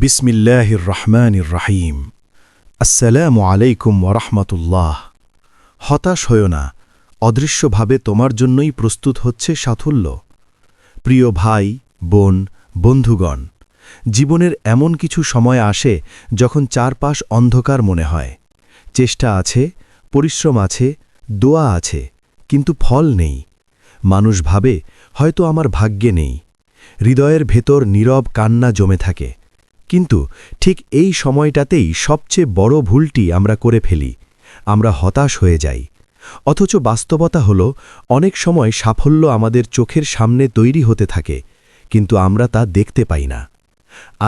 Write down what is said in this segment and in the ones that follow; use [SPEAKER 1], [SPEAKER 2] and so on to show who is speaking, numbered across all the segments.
[SPEAKER 1] বিসমিল্লাহির রহমানির রহিম। আসসালামু আলাইকুম ওয়ারাহমাতুল্লাহ। হতাশ হয়ো না, অদৃশ্যভাবে তোমার জন্যই প্রস্তুত হচ্ছে সাফল্য। প্রিয় ভাই, বোন, বন্ধুগণ, জীবনের এমন কিছু সময় আসে যখন চারপাশ অন্ধকার মনে হয়। চেষ্টা আছে, পরিশ্রম আছে, দোয়া আছে, কিন্তু ফল নেই। মানুষ ভাবে হয়তো আমার ভাগ্যে নেই। হৃদয়ের ভেতর নীরব কান্না জমে থাকে। কিন্তু ঠিক এই সময়টাতেই সবচেয়ে বড় ভুলটি আমরা করে ফেলি। আমরা হতাশ হয়ে যাই। অথচ বাস্তবতা হল, অনেক সময় সাফল্য আমাদের চোখের সামনে তৈরি হতে থাকে, কিন্তু আমরা তা দেখতে পাই না।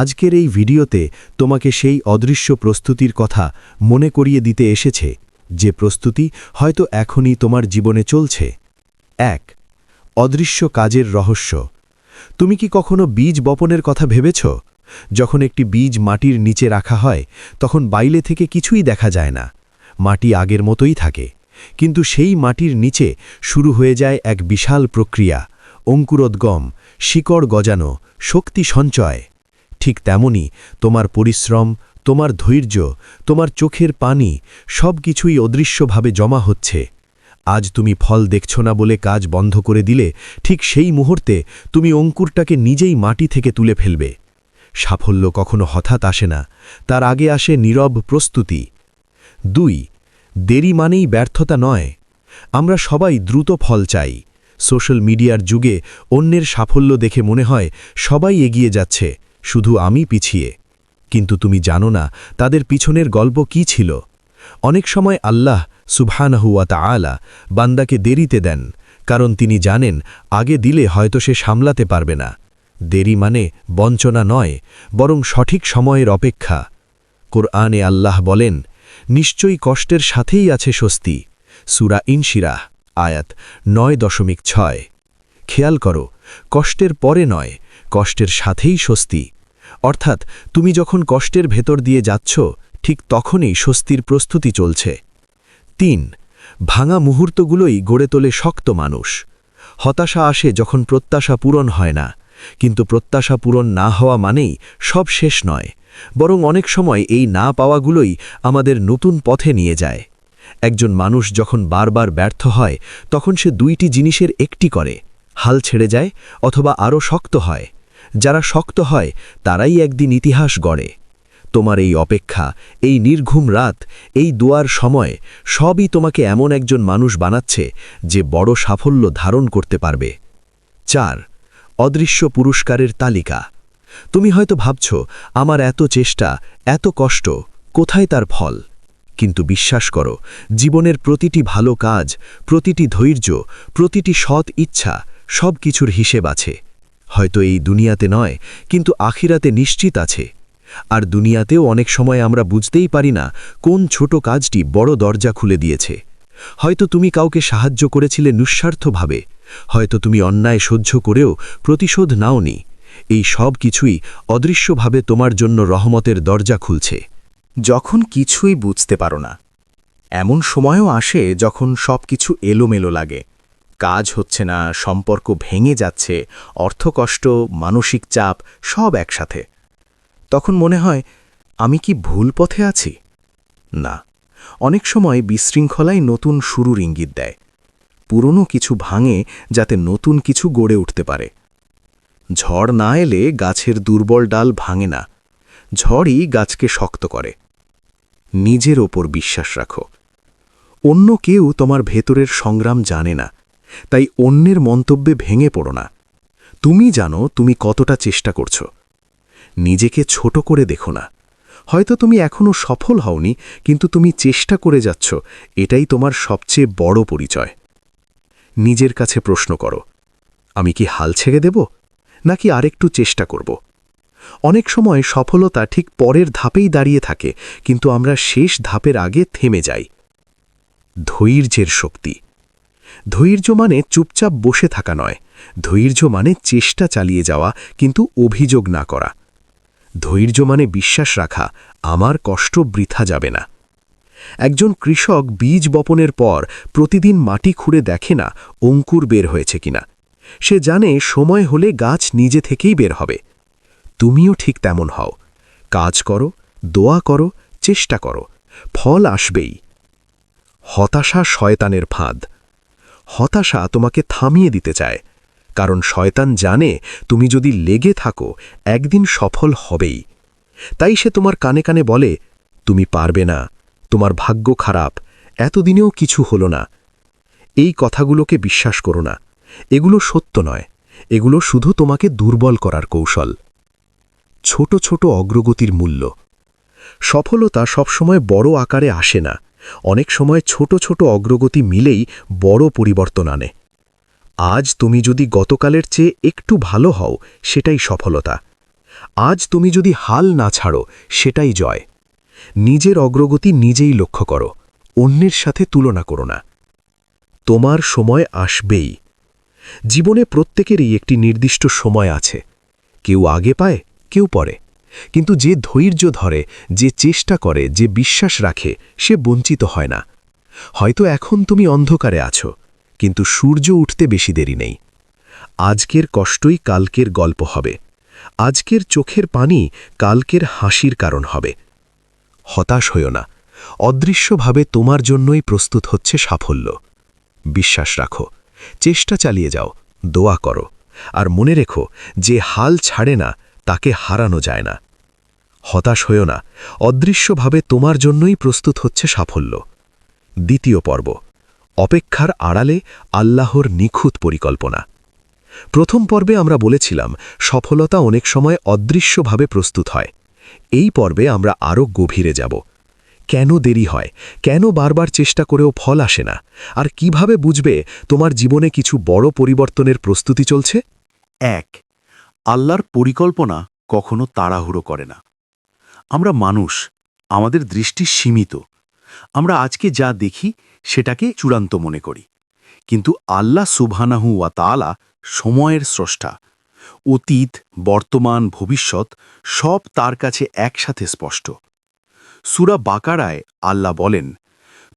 [SPEAKER 1] আজকের এই ভিডিওতে তোমাকে সেই অদৃশ্য প্রস্তুতির কথা মনে করিয়ে দিতে এসেছে, যে প্রস্তুতি হয়তো এখনই তোমার জীবনে চলছে। ১. অদৃশ্য কাজের রহস্য। তুমি কি কখনো বীজ বপনের কথা ভেবেছ? যখন একটি বীজ মাটির নিচে রাখা হয়, তখন বাইরে থেকে কিছুই দেখা যায় না। মাটি আগের মতোই থাকে, কিন্তু সেই মাটির নিচে শুরু হয়ে যায় এক বিশাল প্রক্রিয়া: অঙ্কুরোদ্গম, শিকড় গজানো, শক্তি সঞ্চয়। ঠিক তেমনি তোমার পরিশ্রম, তোমার ধৈর্য, তোমার চোখের পানি সব কিছুই অদৃশ্যভাবে জমা হচ্ছে। আজ তুমি ফল দেখছ না বলে কাজ বন্ধ করে দিলে, ঠিক সেই মুহূর্তে তুমি অঙ্কুরটাকে নিজেই মাটি থেকে তুলে ফেলবে। সাফল্য কখনো হঠাৎ আসে না, তার আগে আসে নীরব প্রস্তুতি। ২. দেরি মানেই ব্যর্থতা নয়। আমরা সবাই দ্রুত ফল চাই। সোশ্যাল মিডিয়ার যুগে অন্যের সাফল্য দেখে মনে হয় সবাই এগিয়ে যাচ্ছে, শুধু আমি পিছিয়ে। কিন্তু তুমি জানো না তাদের পিছনের গল্প কি ছিল। অনেক সময় আল্লাহ সুবহানাহু ওয়া তাআলা বান্দাকে দেরিতে দেন, কারণ তিনি জানেন আগে দিলে হয়তো সে সামলাতে পারবে না। দেরি মানে বঞ্চনা নয়, বরং সঠিক সময়ের অপেক্ষা। কোরআনে আল্লাহ বলেন, নিশ্চয়ই কষ্টের সাথেই আছে স্বস্তি। সূরা ইনশিরাহ, আয়াত ৯.৬। খেয়াল করো, কষ্টের পরে নয়, কষ্টের সাথেই স্বস্তি। অর্থাৎ তুমি যখন কষ্টের ভেতর দিয়ে যাচ্ছ, ঠিক তখনই স্বস্তির প্রস্তুতি চলছে। ৩. ভাঙা মুহূর্তগুলোই গড়ে তোলে শক্ত মানুষ। হতাশা আসে যখন প্রত্যাশা পূরণ হয় না, কিন্তু প্রত্যাশা পূরণ না হওয়া মানেই সব শেষ নয়, বরং অনেক সময় এই না পাওয়াগুলোই আমাদের নতুন পথে নিয়ে যায়। একজন মানুষ যখন বারবার ব্যর্থ হয়, তখন সে দুইটি জিনিসের একটি করে: হাল ছেড়ে যায় অথবা আরও শক্ত হয়। যারা শক্ত হয় তারাই একদিন ইতিহাস গড়ে। তোমার এই অপেক্ষা, এই নির্ঘুম রাত, এই দোয়ার সময় সবই তোমাকে এমন একজন মানুষ বানাচ্ছে যে বড় সাফল্য ধারণ করতে পারবে। ৪. অদৃশ্য পুরস্কারের তালিকা। তুমি হয়তো ভাবছ, আমার এত চেষ্টা, এত কষ্ট, কোথায় তার ফল? কিন্তু বিশ্বাস করো, জীবনের প্রতিটি ভালো কাজ, প্রতিটি ধৈর্য, প্রতিটি সৎ ইচ্ছা, সব কিছুর হিসেব আছে। হয়তো এই দুনিয়াতে নয়, কিন্তু আখিরাতে নিশ্চিত আছে। আর দুনিয়াতেও অনেক সময় আমরা বুঝতেই পারি না কোন ছোট কাজটি বড় দরজা খুলে দিয়েছে। হয়তো তুমি কাউকে সাহায্য করেছিলে নিঃস্বার্থভাবে, হয়তো তুমি অন্যায় সহ্য করেও প্রতিশোধ নাওনি। এই সব কিছুই অদৃশ্যভাবে তোমার জন্য রহমতের দরজা খুলছে।
[SPEAKER 2] যখন কিছুই বুঝতে পারো না, এমন সময়ও আসে যখন সবকিছু এলোমেলো লাগে। কাজ হচ্ছে না, সম্পর্ক ভেঙে যাচ্ছে, অর্থকষ্ট, মানসিক চাপ সব একসাথে। তখন মনে হয়, আমি কি ভুল পথে আছি? না, অনেক সময় বিশৃঙ্খলাই নতুন শুরুর ইঙ্গিত দেয়। পুরনো কিছু ভাঙে যাতে নতুন কিছু গড়ে উঠতে পারে। ঝড় না এলে গাছের দুর্বল ডাল ভাঙে না, ঝড়ই গাছকে শক্ত করে। নিজের ওপর বিশ্বাস রাখো। অন্য কেউ তোমার ভেতরের সংগ্রাম জানে না, তাই অন্যের মন্তব্যে ভেঙে পড়ো না। তুমি জানো তুমি কতটা চেষ্টা করছো। নিজেকে ছোট করে দেখো না। হয়তো তুমি এখনও সফল হওনি, কিন্তু তুমি চেষ্টা করে যাচ্ছ, এটাই তোমার সবচেয়ে বড় পরিচয়। নিজের কাছে প্রশ্ন করো, আমি কি হাল ছেড়ে দেব, নাকি আরেকটু চেষ্টা করব? অনেক সময় সফলতা ঠিক পরের ধাপেই দাঁড়িয়ে থাকে, কিন্তু আমরা শেষ ধাপের আগে থেমে যাই। ধৈর্যের শক্তি। ধৈর্য মানে চুপচাপ বসে থাকা নয়, ধৈর্য মানে চেষ্টা চালিয়ে যাওয়া, কিন্তু অভিযোগ না করা। ধৈর্য মানে বিশ্বাস রাখা, আমার কষ্ট বৃথা যাবে না। একজন কৃষক বীজ বপনের পর প্রতিদিন মাটি খুঁড়ে দেখে না অঙ্কুর বের হয়েছে কিনা। সে জানে সময় হলে গাছ নিজে থেকেই বের হবে। তুমিও ঠিক তেমন হও। কাজ করো, দোয়া করো, চেষ্টা করো, ফল আসবেই। হতাশা শয়তানের ফাঁদ। হতাশা তোমাকে থামিয়ে দিতে চায়, কারণ শয়তান জানে তুমি যদি লেগে থাকো একদিন সফল হবেই। তাই সে তোমার কানে কানে বলে, তুমি পারবে না, তোমার ভাগ্য খারাপ, এতদিনেও কিছু হলো না। এই কথাগুলোকে বিশ্বাস করো না, এগুলো সত্য নয়, এগুলো শুধু তোমাকে দুর্বল করার কৌশল। ছোট ছোট অগ্রগতির মূল্য। সফলতা সবসময় বড় আকারে আসে না, অনেক সময় ছোট ছোট অগ্রগতি মিলেই বড় পরিবর্তন আনে। আজ তুমি যদি গতকালের চেয়ে একটু ভালো হও, সেটাই সফলতা। আজ তুমি যদি হাল না ছাড়ো, সেটাই জয়। নিজের অগ্রগতি নিজেই লক্ষ্য করো, অন্যের সাথে তুলনা করো না। তোমার সময় আসবেই। জীবনে প্রত্যেকেরই একটি নির্দিষ্ট সময় আছে, কেউ আগে পায়, কেউ পরে, কিন্তু যে ধৈর্য ধরে, যে চেষ্টা করে, যে বিশ্বাস রাখে, সে বঞ্চিত হয় না। হয়তো এখন তুমি অন্ধকারে আছো, কিন্তু সূর্য উঠতে বেশি দেরি নেই। আজকের কষ্টই কালকের গল্প হবে, আজকের চোখের পানি কালকের হাসির কারণ হবে। হতাশ হইও না, অদৃশ্যভাবে তোমার জন্যই প্রস্তুত হচ্ছে সাফল্য। বিশ্বাস রাখো, চেষ্টা চালিয়ে যাও, দোয়া করো, আর মনে রেখো, যে হাল ছাড়ে না তাকে হারানো যায় না। হতাশ হইও না, অদৃশ্যভাবে তোমার জন্যই প্রস্তুত হচ্ছে সাফল্য। দ্বিতীয় পর্ব, অপেক্ষার আড়ালে আল্লাহর নিখুঁত পরিকল্পনা। প্রথম পর্বে আমরা বলেছিলাম সফলতা অনেক সময় অদৃশ্যভাবে প্রস্তুত হয়। এই পর্বে আমরা আরও গভীরে যাব। কেন দেরি হয়, কেন বারবার চেষ্টা করেও ফল আসে না, আর কিভাবে বুঝবে তোমার জীবনে কিছু বড় পরিবর্তনের প্রস্তুতি চলছে।
[SPEAKER 3] ১. আল্লাহর পরিকল্পনা কখনো তাড়াহুড়ো করে না। আমরা মানুষ, আমাদের দৃষ্টি সীমিত। আমরা আজকে যা দেখি সেটাকে চূড়ান্ত মনে করি, কিন্তু আল্লাহ সুবহানাহু ওয়া তাআলা সময়ের স্রষ্টা। অতীত, বর্তমান, ভবিষ্যৎ সব তার কাছে একসাথে স্পষ্ট। সূরা বাকারায় আল্লাহ বলেন,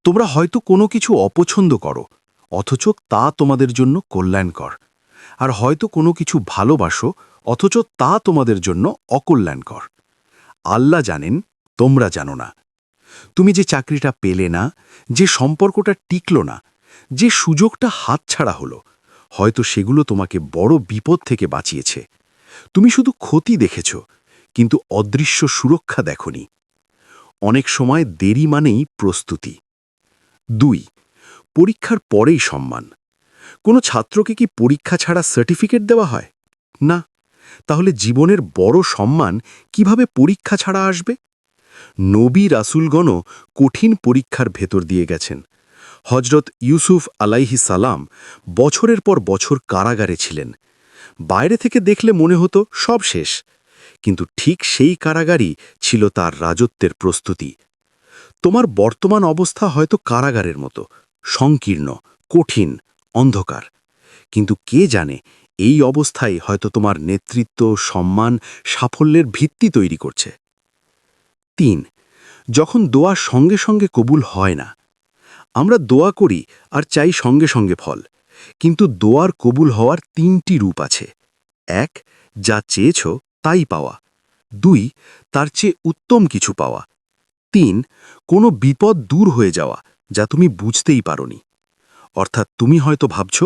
[SPEAKER 3] তোমরা হয়তো কোনো কিছু অপছন্দ করো, অথচ তা তোমাদের জন্য কল্যাণকর, আর হয়তো কোনো কিছু ভালোবাসো, অথচ তা তোমাদের জন্য অকল্যাণকর। আল্লাহ জানেন, তোমরা জানো না। তুমি যে চাকরিটা পেলে না, যে সম্পর্কটা টিকল না, যে সুযোগটা হাতছাড়া হলো, হয়তো সেগুলো তোমাকে বড় বিপদ থেকে বাঁচিয়েছে। তুমি শুধু ক্ষতি দেখেছ, কিন্তু অদৃশ্য সুরক্ষা দেখনি। অনেক সময় দেরি মানেই প্রস্তুতি। ২. পরীক্ষার পরেই সম্মান। কোনো ছাত্রকে কি পরীক্ষা ছাড়া সার্টিফিকেট দেওয়া হয়? না। তাহলে জীবনের বড় সম্মান কিভাবে পরীক্ষা ছাড়া আসবে? নবী রাসূলগণও কঠিন পরীক্ষার ভেতর দিয়ে গেছেন। হজরত ইউসুফ আলাইহিস সালাম বছরের পর বছর কারাগারে ছিলেন। বাইরে থেকে দেখলে মনে হতো সব শেষ, কিন্তু ঠিক সেই কারাগারই ছিল তার রাজত্বের প্রস্তুতি। তোমার বর্তমান অবস্থা হয়তো কারাগারের মতো, সংকীর্ণ, কঠিন, অন্ধকার, কিন্তু কে জানে এই অবস্থায় হয়তো তোমার নেতৃত্ব, সম্মান, সাফল্যের ভিত্তি তৈরি করছে। ৩. যখন দোয়া সঙ্গে সঙ্গে কবুল হয় না। আমরা দোয়া করি আর চাই সঙ্গে সঙ্গে ফল, কিন্তু দোয়ার কবুল হওয়ার ৩টি রূপ আছে। ১. যা চেয়েছ তাই পাওয়া। ২. তার চেয়ে উত্তম কিছু পাওয়া। ৩. কোনো বিপদ দূর হয়ে যাওয়া যা তুমি বুঝতেই পারোনি। অর্থাৎ তুমি হয়তো ভাবছ,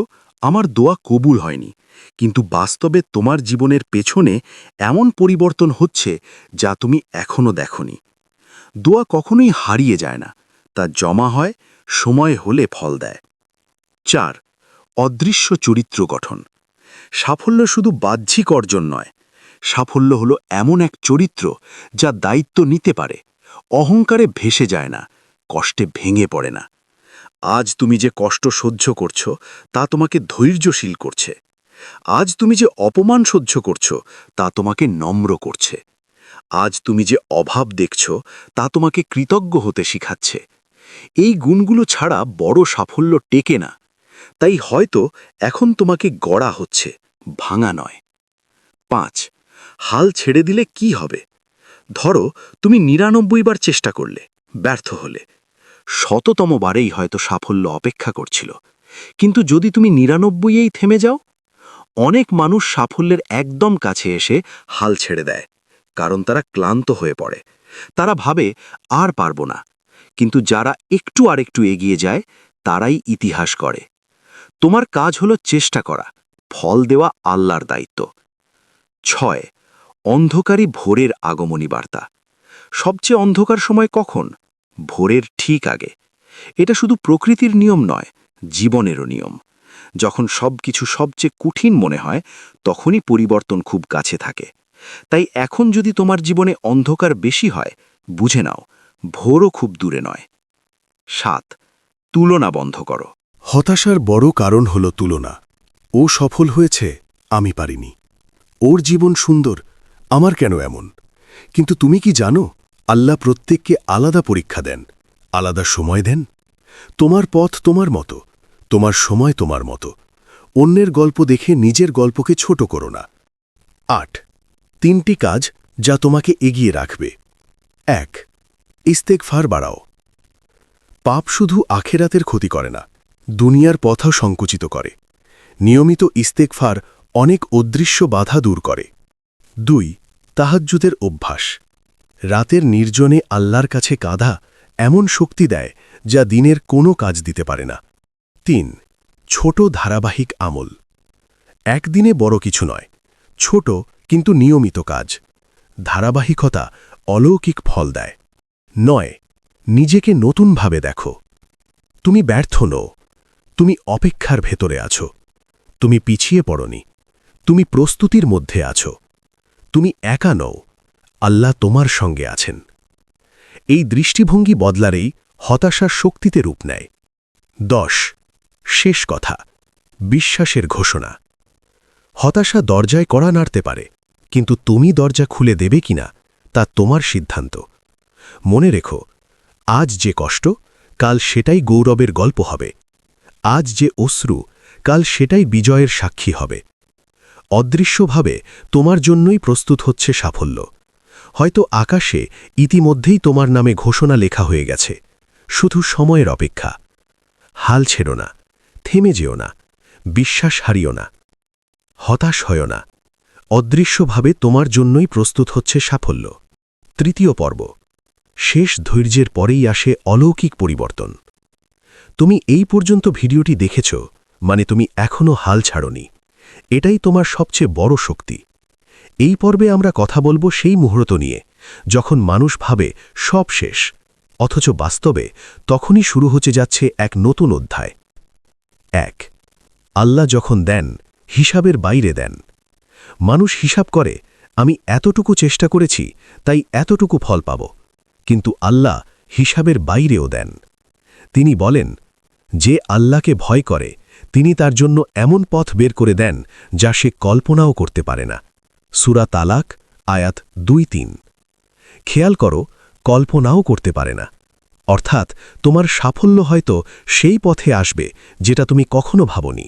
[SPEAKER 3] আমার দোয়া কবুল হয়নি, কিন্তু বাস্তবে তোমার জীবনের পেছনে এমন পরিবর্তন হচ্ছে যা তুমি এখনো দেখনি। দোয়া কখনোই হারিয়ে যায় না, তা জমা হয়, সময় হলে ফল দেয়। ৪. অদৃশ্য চরিত্র গঠন। সাফল্য শুধু বাহ্যিক অর্জন নয়, সাফল্য হলো এমন এক চরিত্র যা দায়িত্ব নিতে পারে, অহংকারে ভেসে যায় না, কষ্টে ভেঙে পড়ে না। আজ তুমি যে কষ্ট সহ্য করছো তা তোমাকে ধৈর্যশীল করছে। আজ তুমি যে অপমান সহ্য করছো তা তোমাকে নম্র করছে। আজ তুমি যে অভাব দেখছো তা তোমাকে কৃতজ্ঞ হতে শিখাচ্ছে। এই গুণগুলো ছাড়া বড় সাফল্য টেকে না। তাই হয়তো এখন তোমাকে গড়া হচ্ছে, ভাঙা নয়। ৫. হাল ছেড়ে দিলে কি হবে? ধরো তুমি ৯৯ বার চেষ্টা করলে, ব্যর্থ হলে। শততম বারেই হয়তো সাফল্য অপেক্ষা করছিল, কিন্তু যদি তুমি ৯৯-এই থেমে যাও। অনেক মানুষ সাফল্যের একদম কাছে এসে হাল ছেড়ে দেয়, কারণ তারা ক্লান্ত হয়ে পড়ে। তারা ভাবে আর পারব না। কিন্তু যারা একটু আরেকটু এগিয়ে যায় তারাই ইতিহাস করে। তোমার কাজ হলো চেষ্টা করা, ফল দেওয়া আল্লাহর দায়িত্ব। 6. অন্ধকারী ভোরের আগমনী বার্তা। সবচেয়ে অন্ধকার সময় কখন? ভোরের ঠিক আগে। এটা শুধু প্রকৃতির নিয়ম নয়, জীবনেরও নিয়ম। যখন সবকিছু সবচেয়ে কঠিন মনে হয় তখনই পরিবর্তন খুব কাছে থাকে। তাই এখন যদি তোমার জীবনে অন্ধকার বেশি হয়, বুঝে নাও ভোরও খুব দূরে নয়। 7. তুলনা বন্ধ করো।
[SPEAKER 4] হতাশার বড় কারণ হল তুলনা। ও সফল হয়েছে, আমি পারিনি। ওর জীবন সুন্দর, আমার কেন এমন? কিন্তু তুমি কি জানো, আল্লাহ প্রত্যেককে আলাদা পরীক্ষা দেন, আলাদা সময় দেন। তোমার পথ তোমার মতো, তোমার সময় তোমার মতো। অন্যের গল্প দেখে নিজের গল্পকে ছোট করো না। 8. 3টি কাজ যা তোমাকে এগিয়ে রাখবে। 1. ইস্তেগফার বাড়াও। পাপ শুধু আখেরাতের ক্ষতি করে না, দুনিয়ার পথও সংকুচিত করে। নিয়মিত ইস্তেগফার অনেক অদৃশ্য বাধা দূর করে। 2. তাহাজ্জুদের অভ্যাস। রাতের নির্জনে আল্লাহর কাছে কাঁধা এমন শক্তি দেয় যা দিনের কোনো কাজ দিতে পারে না। 3. ছোট ধারাবাহিক আমল। একদিনে বড় কিছু নয়, ছোট কিন্তু নিয়মিত কাজ। ধারাবাহিকতা অলৌকিক ফল দেয়। 9. নিজেকে নতুনভাবে দেখো। তুমি ব্যর্থ নও, তুমি অপেক্ষার ভেতরে আছো। তুমি পিছিয়ে পড়নি, তুমি প্রস্তুতির মধ্যে আছো। তুমি একা নও, আল্লাহ তোমার সঙ্গে আছেন। এই দৃষ্টিভঙ্গি বদলারেই হতাশার শক্তিতে রূপ নেয়। 10. শেষ কথা, বিশ্বাসের ঘোষণা। হতাশা দরজায় কড়া নাড়তে পারে, কিন্তু তুমি দরজা খুলে দেবে কিনা তা তোমার সিদ্ধান্ত। মনে রেখো, আজ যে কষ্ট, কাল সেটাই গৌরবের গল্প হবে। আজ যে অশ্রু, কাল সেটাই বিজয়ের সাক্ষী হবে। অদৃশ্যভাবে তোমার জন্যই প্রস্তুত হচ্ছে সাফল্য। হয়তো আকাশে ইতিমধ্যেই তোমার নামে ঘোষণা লেখা হয়ে গেছে, শুধু সময়ের অপেক্ষা। হাল ছেড়ো না, থেমে যেও না, বিশ্বাস হারিও না, হতাশ হয় না। অদৃশ্যভাবে তোমার জন্যই প্রস্তুত হচ্ছে সাফল্য। 3য় পর্ব, শেষ ধৈর্যের পরেই আসে অলৌকিক পরিবর্তন। তুমি এই পর্যন্ত ভিডিওটি দেখেছ, মানে তুমি এখনও হাল ছাড়োনি। এটাই তোমার সবচেয়ে বড় শক্তি। এই পর্বে আমরা কথা বলবো সেই মুহূর্ত নিয়ে, যখন মানুষ ভাবে সব শেষ, অথচ বাস্তবে তখনই শুরু হতে যাচ্ছে এক নতুন অধ্যায়। 1. আল্লাহ যখন দেন, হিসাবের বাইরে দেন। মানুষ হিসাব করে, আমি এতটুকু চেষ্টা করেছি, তাই এতটুকু ফল পাব। কিন্তু আল্লাহ হিসাবের বাইরেও দেন। তিনি বলেন, যে আল্লাহকে ভয় করে, তিনি তার জন্য এমন পথ বের করে দেন যা সে কল্পনাও করতে পারে না। সূরা তালাক, আয়াত 2-3। খেয়াল করো, কল্পনাও করতে পারে না। অর্থাৎ তোমার সাফল্য হয়তো সেই পথে আসবে যেটা তুমি কখনো ভাবনি।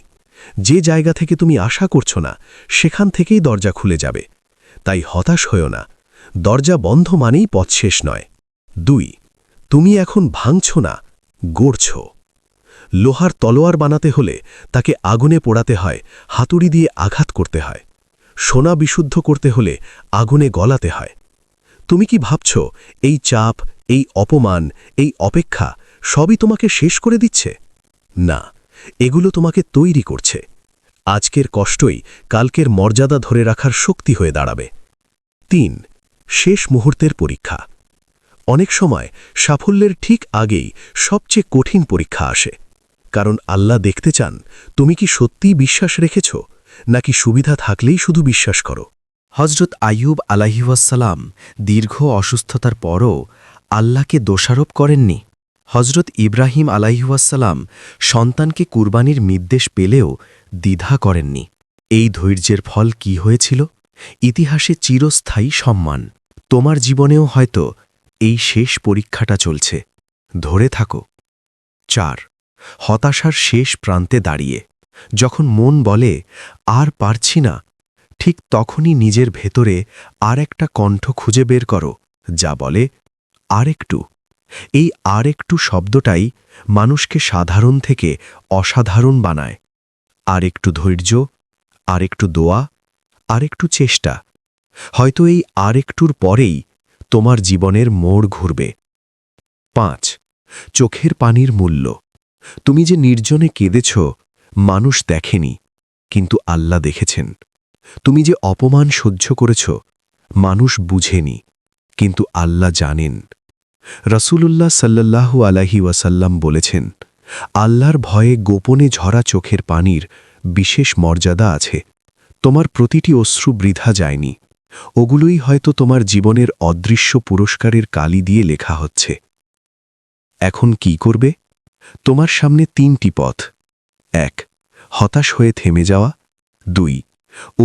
[SPEAKER 4] যে জায়গা থেকে তুমি আশা করছো না, সেখান থেকেই দরজা খুলে যাবে। তাই হতাশ হয়ো না, দরজা বন্ধ মানেই পথ শেষ নয়। 2. তুমি এখন ভাঙছ না, গড়ছ। লোহার তলোয়ার বানাতে হলে তাকে আগুনে পোড়াতে হয়, হাতুড়ি দিয়ে আঘাত করতে হয়। সোনা বিশুদ্ধ করতে হলে আগুনে গলাতে হয়। তুমি কি ভাবছ এই চাপ, এই অপমান, এই অপেক্ষা সবই তোমাকে শেষ করে দিচ্ছে? না, এগুলো তোমাকে তৈরি করছে। আজকের কষ্টই কালকের মর্যাদা ধরে রাখার শক্তি হয়ে দাঁড়াবে। 3. শেষ মুহূর্তের পরীক্ষা। অনেক সময় সাফল্যের ঠিক আগেই সবচেয়ে কঠিন পরীক্ষা আসে। কারণ আল্লাহ দেখতে চান তুমি কি সত্যিই বিশ্বাস রেখেছ, নাকি সুবিধা থাকলেই শুধু বিশ্বাস করো।
[SPEAKER 2] হজরত আইয়ুব আলাইহিওয়াসসালাম দীর্ঘ অসুস্থতার পরও আল্লাহকে দোষারোপ করেননি। হজরত ইব্রাহিম আলাইহিওয়াসসালাম সন্তানকে কুরবানির নির্দেশ পেলেও দ্বিধা করেননি। এই ধৈর্যের ফল কি হয়েছিল? ইতিহাসে চিরস্থায়ী সম্মান। তোমার জীবনেও হয়তো এই শেষ পরীক্ষাটা চলছে, ধরে থাকো। 4. হতাশার শেষ প্রান্তে দাঁড়িয়ে যখন মন বলে আর পারছি না, ঠিক তখনই নিজের ভেতরে আর একটা কণ্ঠ খুঁজে বের করো যা বলে আরেকটু। এই আরেকটু শব্দটাই মানুষকে সাধারণ থেকে অসাধারণ বানায়। আরেকটু ধৈর্য, আরেকটু দোয়া, আরেকটু চেষ্টা। হয়তো এই আরেকটুর পরেই তোমার জীবনের মোড় ঘুরবে। 5. চোখের পানির মূল্য। তুমি যে নির্জনে কেঁদেছ, মানুষ দেখেনি, কিন্তু আল্লাহ দেখেছেন। তুমি যে অপমান সহ্য করেছ, মানুষ বুঝেনি, কিন্তু আল্লাহ জানেন। রাসূলুল্লাহ সাল্লাল্লাহু আলাইহি ওয়াসাল্লাম বলেছেন, আল্লাহর ভয়ে গোপনে ঝরা চোখের পানির বিশেষ মর্যাদা আছে। তোমার প্রতিটি অশ্রু বৃথা যায়নি, ওগুলোই হয়তো তোমার জীবনের অদৃশ্য পুরস্কারের কালি দিয়ে লেখা হচ্ছে। এখন কি করবে? তোমার সামনে 3টি পথ। 1. হতাশ হয়ে থেমে যাওয়া। 2.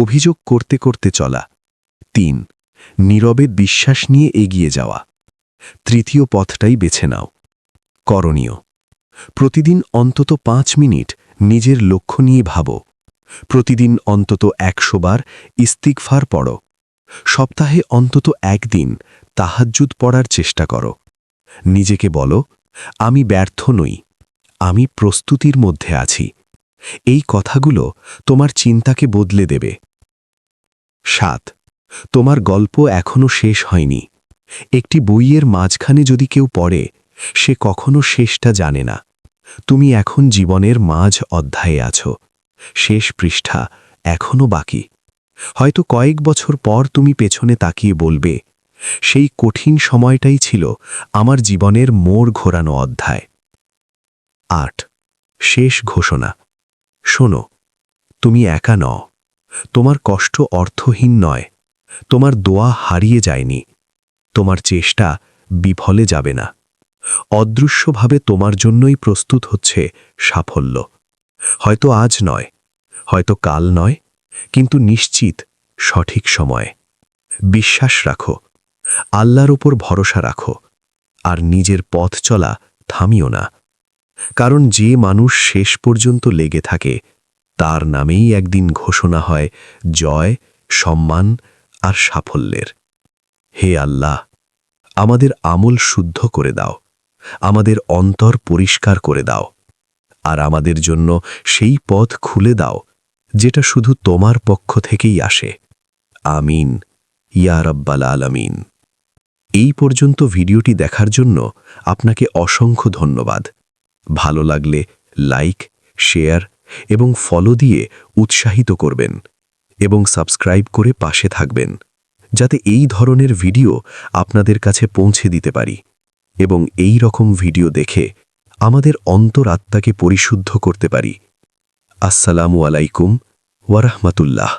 [SPEAKER 2] অভিযোগ করতে করতে চলা। 3. নীরবে বিশ্বাস নিয়ে এগিয়ে যাওয়া। তৃতীয় পথটাই বেছে নাও। করণীয়: প্রতিদিন অন্তত 5 মিনিট নিজের লক্ষ্য নিয়ে ভাবো। প্রতিদিন অন্তত 100 বার ইস্তিগফার পড়ো। সপ্তাহে অন্তত 1 দিন তাহাজ্জুদ পড়ার চেষ্টা করো। নিজেকে বলো, আমি ব্যর্থ নই, আমি প্রস্তুতির মধ্যে আছি। এই কথাগুলো তোমার চিন্তাকে বদলে দেবে। 7. তোমার গল্প এখনো শেষ হয়নি। একটি বইয়ের মাঝখানে যদি কেউ পড়ে, সে কখনো শেষটা জানে না। তুমি এখন জীবনের মাঝ অধ্যায়ে আছো, শেষ পৃষ্ঠা এখনো বাকি। হয়তো কয়েক বছর পর তুমি পেছনে তাকিয়ে বলবে, সেই কঠিন সময়টাই ছিল আমার জীবনের মোড় ঘোরানো অধ্যায়। 8. শেষ ঘোষণা। শোনো, তুমি একা নও। তোমার কষ্ট অর্থহীন নয়, তোমার দোয়া হারিয়ে যায়নি, তোমার চেষ্টা বিফলে যাবে না। অদৃশ্যভাবে তোমার জন্যই প্রস্তুত হচ্ছে সাফল্য। হয়তো আজ নয়, হয়তো কাল নয়, কিন্তু নিশ্চিত সঠিক সময়ে। বিশ্বাস রাখো, আল্লাহর উপর ভরসা রাখো, আর নিজের পথ চলা থামিও না। কারণ যে মানুষ শেষ পর্যন্ত লেগে থাকে, তার নামেই একদিন ঘোষণা হয় জয়, সম্মান আর সাফল্যের। হে আল্লাহ, আমাদের আমল শুদ্ধ করে দাও, আমাদের অন্তর পরিষ্কার করে দাও, আর আমাদের জন্য সেই পথ খুলে দাও যেটা শুধু তোমার পক্ষ থেকেই আসে। আমিন ইয়া রাব্বাল আলামিন। এই পর্যন্ত ভিডিওটি দেখার জন্য আপনাকে অসংখ্য ধন্যবাদ। ভালো লাগলে লাইক, শেয়ার এবং ফলো দিয়ে উৎসাহিত করবেন, এবং সাবস্ক্রাইব করে পাশে থাকবেন, যাতে এই ধরনের ভিডিও আপনাদের কাছে পৌঁছে দিতে পারি এবং এই রকম ভিডিও দেখে আমাদের অন্তরাত্মাকে পরিশুদ্ধ করতে পারি। আসসালামু আলাইকুম ওয়া রাহমাতুল্লাহ।